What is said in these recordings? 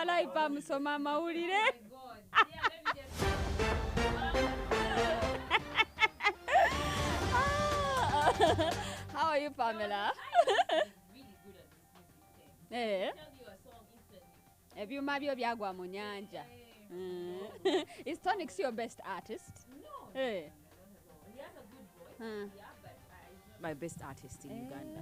Walaipa musoma mawulire. How are you, Pamela? Ebyuma byo byagwa mu nyanja. Is Tonix your best artist? No. Hey. He has a good voice. Yeah, but my best artist in Uganda.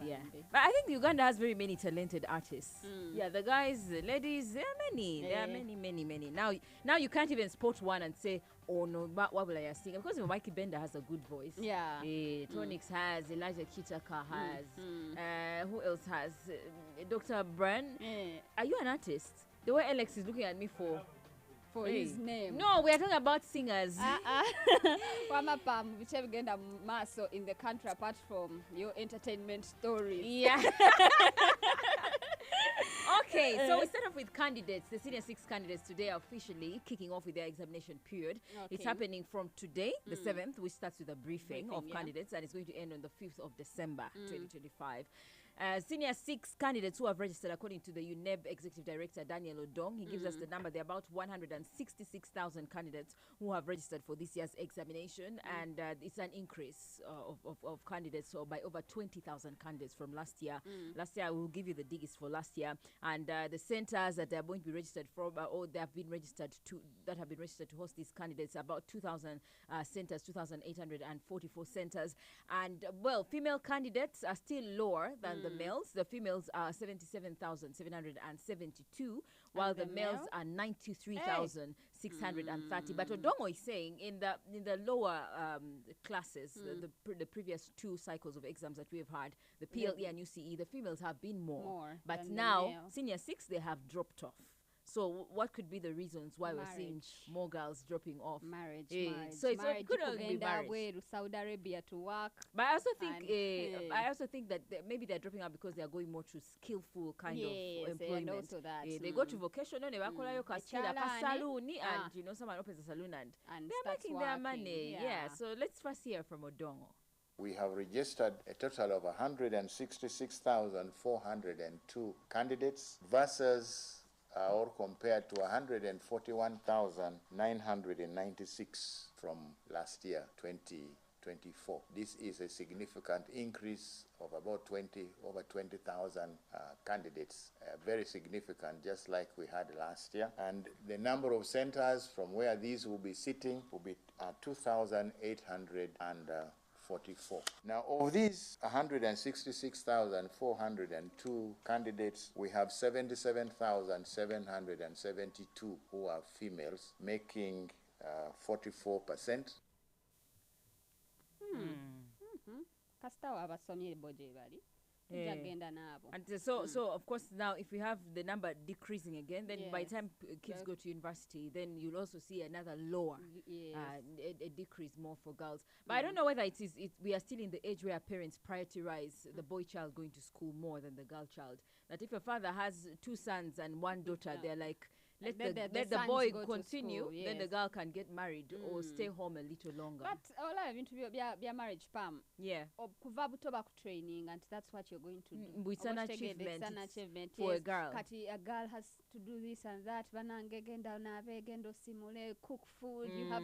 Yeah. Bambi. But I think Uganda has very many talented artists. Yeah, the guys, the ladies, there are many. There are many. Now you can't even spot one and say, oh no, what will I sing? Because Mikey Bender has a good voice. Yeah. Tonix has, Elijah Kitaka has, who else has? Dr. Bran. Are you an artist? The way Alex is looking at me for his name. No, we are talking about singers. Wamapam, whichever genda maso in the country apart from your entertainment stories. Yeah. Okay, so we start off with candidates. The senior 6 candidates today are officially kicking off with their examination period. Okay. It's happening from today, the 7th, which starts with a briefing of candidates, and it's going to end on the 5th of December, 2025. Senior 6 candidates who have registered, according to the UNEB Executive Director, Daniel Odong. He gives us the number. There are about 166,000 candidates who have registered for this year's examination, and it's an increase of candidates by over 20,000 candidates from last year. Last year, we'll give you the digits for last year, and the centers that they are going to be registered from, or they have been registered to, that have been registered to host these candidates, about 2,000 centers, 2,844 centers, and well, female candidates are still lower than the males. The females are 77,772, while the males are 93,630. But Odongo is saying in the lower classes, the previous 2 cycles of exams that we have had, the PLE and UCE, the females have been more. But now, senior 6, they have dropped off. So what could be the reasons why we're seeing more girls dropping off? Marriage. So it could only be marriage. To Saudi Arabia to work. But I also think that maybe they're dropping out because they're going more to skillful kind of employment. And also that. They go to vocational, they work salon, and you know, someone opens a salon and they're making their money. Yeah. So let's first hear from Odongo. We have registered a total of 166,402 candidates versus or compared to 141,996 from last year, 2024. This is a significant increase of about over 20,000 candidates, very significant, just like we had last year. And the number of centers from where these will be sitting will be 2,844. Now, of these 166,402 candidates, we have 77,772 who are females, making 44%. And so of course, now if we have the number decreasing again, then by the time kids go to university, then you'll also see another lower a decrease more for girls. But I don't know whether we are still in the age where parents prioritize the boy child going to school more than the girl child. That if a father has 2 sons and 1 daughter, they're like, let the boy continue, then the girl can get married or stay home a little longer. But all I've interviewed be a marriage, Pam. Yeah. Or kuvabutoba training, and that's what you're going to do. It's an achievement for a girl. Kati a girl has to do this and that. Cook food. You have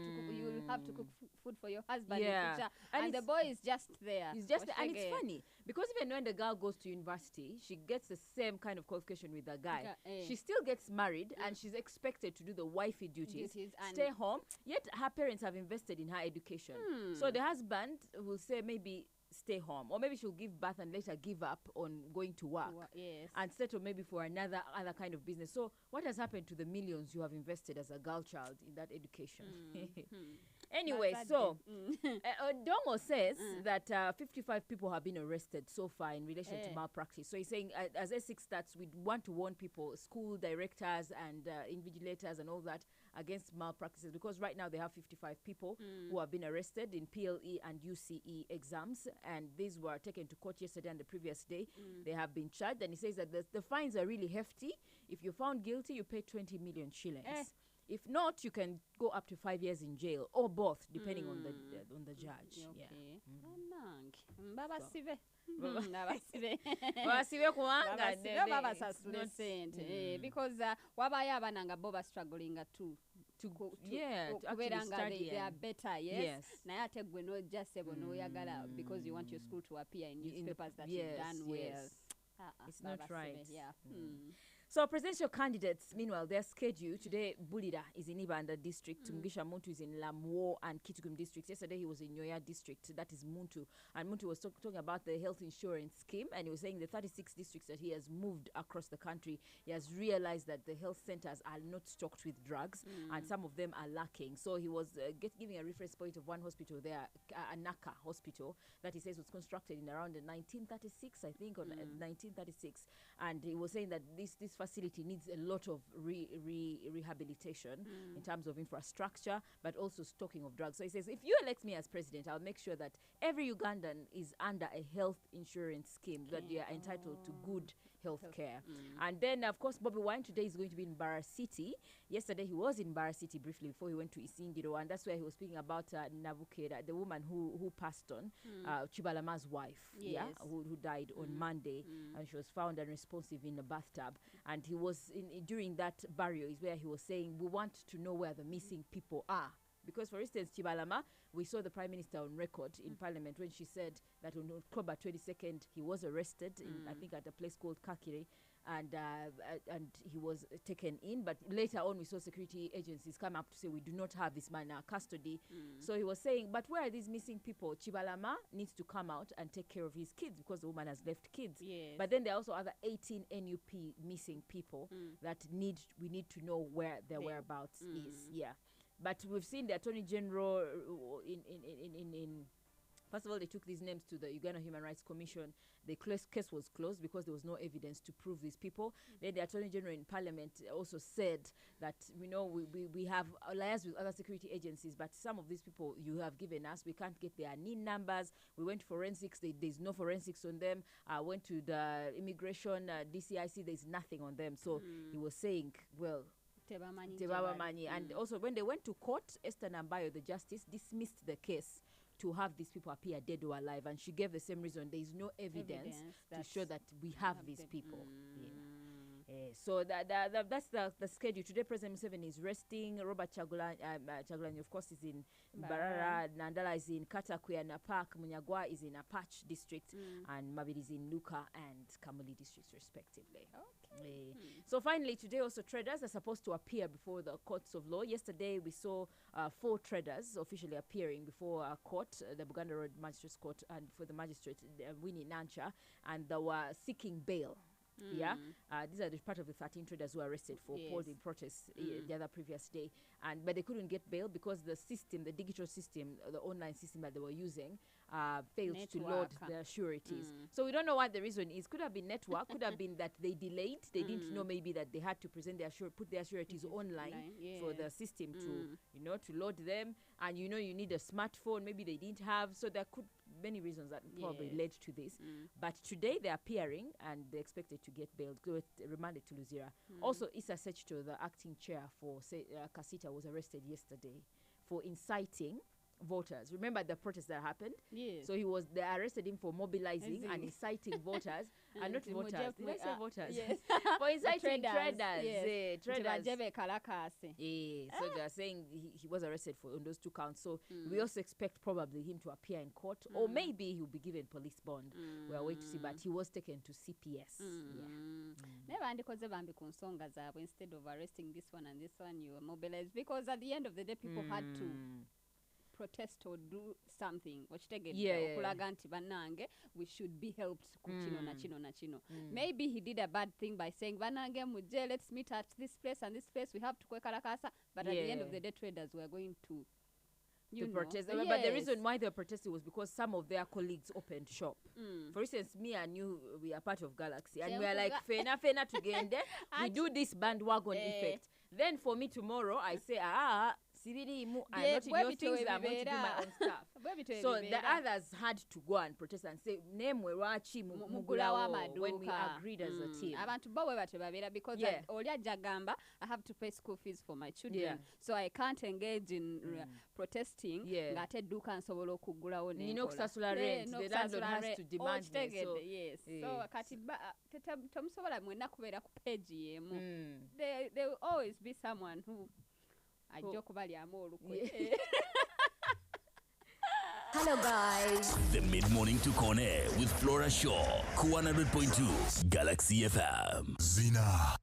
to cook food for your husband. Yeah. And the boy is just there. He's just and it's funny because even when the girl goes to university, she gets the same kind of qualification with the guy. She still gets married and she's expected to do the wifey duties stay home, yet her parents have invested in her education. So the husband will say maybe stay home, or maybe she'll give birth and later give up on going to work and settle maybe for other kind of business. So what has happened to the millions you have invested as a girl child in that education? Anyway, so Dongo says that 55 people have been arrested so far in relation to malpractice. So he's saying, as S6 stats, we want to warn people, school directors and invigilators and all that, against malpractices, because right now they have 55 people who have been arrested in PLE and UCE exams, and these were taken to court yesterday and the previous day. They have been charged, and he says that the fines are really hefty. If you're found guilty, you pay 20 million shillings. If not, you can go up to 5 years in jail or both, depending on the judge. Okay. Yeah. Baba sive. Because wabayo abaana nga bo struggling to kubeera nga they are better, yes. Naye ate gwe n'ojja ssebo n'oyagala because you want your school to appear in newspapers that you've done well. It's not right. Yeah. So presidential candidates, meanwhile, they're scheduled. Today, Bulira is in Ibanda district. Mugisha Muntu is in Lamuo and Kitgum districts. Yesterday, he was in Nyoya district. That is Muntu. And Muntu was talking about the health insurance scheme. And he was saying the 36 districts that he has moved across the country, he has realized that the health centers are not stocked with drugs. And some of them are lacking. So he was giving a reference point of one hospital there, Anaka Hospital, that he says was constructed in around 1936, I think, or 1936. And he was saying that this facility needs a lot of rehabilitation in terms of infrastructure, but also stocking of drugs. So he says, if you elect me as president, I'll make sure that every Ugandan is under a health insurance scheme, that they are entitled to good health care. And then, of course, Bobi Wine today is going to be in Bara City. Yesterday, he was in Bara City briefly before he went to Isingiro, and that's where he was speaking about Nabukeda, the woman who passed on, Chibalama's wife, who died on Monday, and she was found unresponsive in a bathtub. And he was, during that burial, is where he was saying, we want to know where the missing people are. Because, for instance, Chibalama, we saw the Prime Minister on record in Parliament when she said that on October 22nd, he was arrested, I think at a place called Kakiri, and he was taken in. But later on, we saw security agencies come up to say, we do not have this man in our custody. So he was saying, but where are these missing people? Chibalama needs to come out and take care of his kids because the woman has left kids. Yes. But then there are also other 18 NUP missing people that we need to know where their whereabouts is. Yeah. But we've seen the Attorney General first of all, they took these names to the Uganda Human Rights Commission. The case was closed because there was no evidence to prove these people. Then the Attorney General in Parliament also said that, we have alliance with other security agencies, but some of these people you have given us, we can't get their NIN numbers. We went to forensics, there's no forensics on them. Went to the immigration, DCIC, there's nothing on them. So he was saying, well, Tebamani. And also when they went to court, Esther Nambayo, the justice, dismissed the case to have these people appear dead or alive, and she gave the same reason. There is no evidence to show that we have these people. So that's the schedule. Today, President Museveni is resting. Robert Chagulanyi, of course, is in Barara. Nandala is in Katakwe and Apak. Munyagwa is in Apach district. And Mabidi is in Luka and Kamuli districts, respectively. Okay. So finally, today also traders are supposed to appear before the courts of law. Yesterday, we saw 4 traders officially appearing before a court, the Buganda Road Magistrates Court, and for the magistrate, Winnie Nancha, and they were seeking bail. These are the part of the 13 traders who were arrested for holding protests the other previous day, but they couldn't get bail because the system, the digital system, the online system that they were using, failed to load their sureties. So we don't know what the reason is. Could have been network, could have been that they delayed. They didn't know maybe that they had to present put their sureties online for the system to load them. And you need a smartphone. Maybe they didn't have. So there could many reasons that probably led to this. But today they're appearing and they're expected to get bailed, remanded to Luzira. Also, Issa Sechito, the acting chair for Kasita, was arrested yesterday for inciting voters. Remember the protest that happened? Yes. So they arrested him for mobilizing and inciting voters. And not voters. Did I say voters? Yes. For inciting traders. Yes. Traders. So they are saying he was arrested on those 2 counts. So we also expect probably him to appear in court, or maybe he'll be given police bond. We're waiting to see, but he was taken to CPS. Instead of arresting this one and this one, you were mobilized, because at the end of the day, people had to protest or do something. We should be helped. Maybe he did a bad thing by saying, let's meet at this place and this place, we have to kwekarakasa. But at the end of the day, traders were going to protest. But the reason why they were protesting was because some of their colleagues opened shop. For instance, me and you, we are part of Galaxy, and we are like, fena together. We do this bandwagon effect. Then for me tomorrow, I say, sibiriimu, I'm not in your things, I'm going to do my own stuff. So the others had to go and protest and say, nemwe lwaki mugulawo, when we agreed as a team. Abantu bo bwe batyo babeera because oli ajja gamba I have to pay school fees for my children, so I can't engage in protesting ng'ate edduuka nsobola okuggulawo nina okusasula rent, the landlord has to demand this. So so kati temusobola mwenna kubeera ku page y'emu. There will always be someone who ajja okubalyamu olukwe. Hello guys. The mid-morning to Corner with Flora Shaw, 100.2 Galaxy FM. Zina.